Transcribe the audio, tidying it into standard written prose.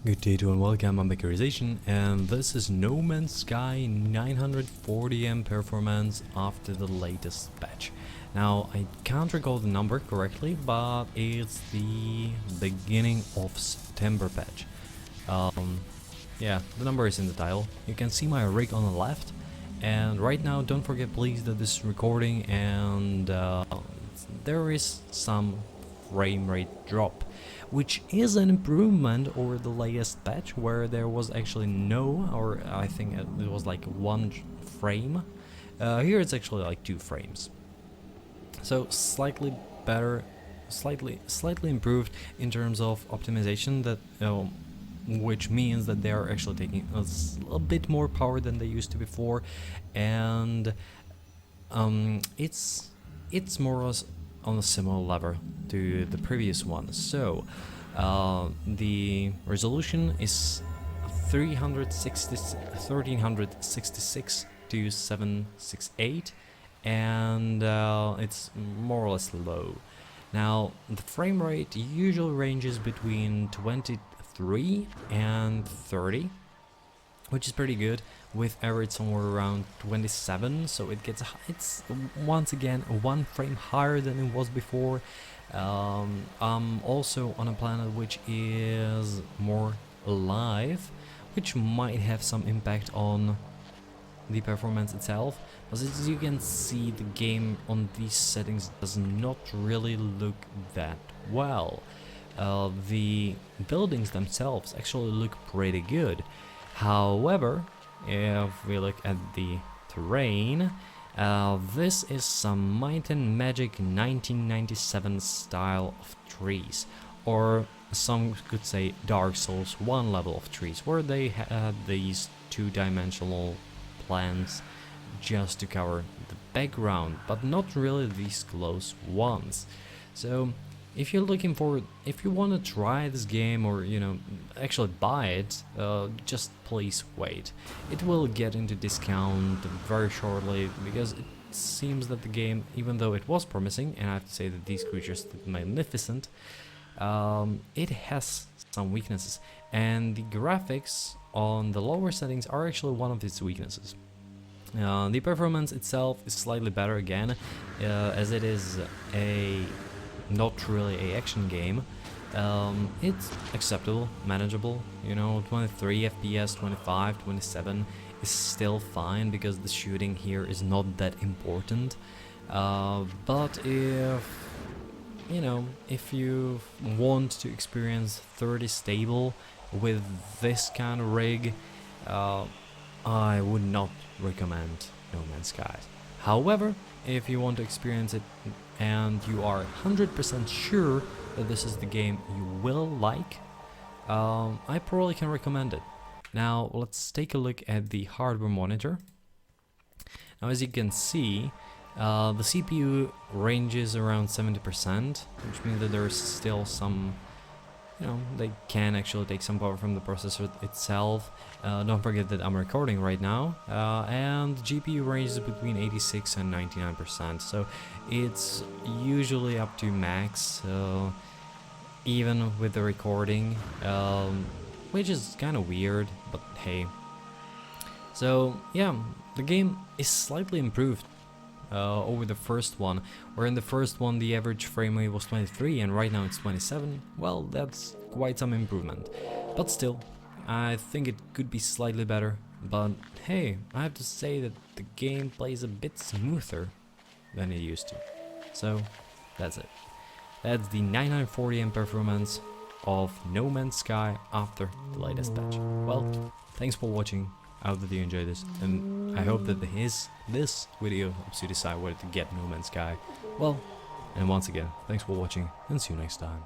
Good day to and welcome, I'm Bakerization, and this is No Man's Sky 940M performance after the latest patch. Now, I can't recall the number correctly, but it's the beginning of September patch. Yeah, the number is in the title. You can see my rig on the left, and right now, don't forget please that this is recording and there is some frame rate drop, which is an improvement over the latest patch where there was actually no, or I think it was like one frame. Here it's actually like 2 frames. So slightly better, slightly improved in terms of optimization, that which means that they are actually taking a bit more power than they used to before, and it's more or less on a similar level to the previous one. So the resolution is 1366 to 768, and it's more or less low. Now the frame rate usually ranges between 23 and 30, which is pretty good, with average somewhere around 27, so it's once again 1 frame higher than it was before. I'm also on a planet which is more alive, which might have some impact on the performance itself, but as you can see, the game on these settings does not really look that well. The buildings themselves actually look pretty good. However, if we look at the terrain, this is some Might and Magic 1997 style of trees, or some could say Dark Souls 1 level of trees, where they had these 2-dimensional plants just to cover the background, but not really these close ones. So if you're looking for, if you want to try this game, or actually buy it, just please wait. It will get into discount very shortly, because it seems that the game, even though it was promising, and I have to say that these creatures look magnificent, it has some weaknesses, and the graphics on the lower settings are actually one of its weaknesses. The performance itself is slightly better again, as it is not really a action game. It's acceptable, manageable, 23 FPS, 25, 27 is still fine, because the shooting here is not that important. But if you want to experience 30 stable with this kind of rig, I would not recommend No Man's Sky. However, if you want to experience it and you are 100% sure that this is the game you will like, I probably can recommend it. Now let's take a look at the hardware monitor. Now, as you can see, the CPU ranges around 70%, which means that there is still some, they can actually take some power from the processor itself. Don't forget that I'm recording right now, and GPU ranges between 86 and 99%, so it's usually up to max, even with the recording, which is kind of weird, but hey. So yeah, the game is slightly improved over the first one, where in the first one the average frame rate was 23 and right now it's 27. Well, that's quite some improvement, but still, I think it could be slightly better. But hey, I have to say that the game plays a bit smoother than it used to. So that's it. That's the 940M performance of No Man's Sky after the latest patch. Well, thanks for watching. I hope that you enjoyed this, and I hope that this video helps you decide whether to get No Man's Sky. Well, and once again, thanks for watching, and see you next time.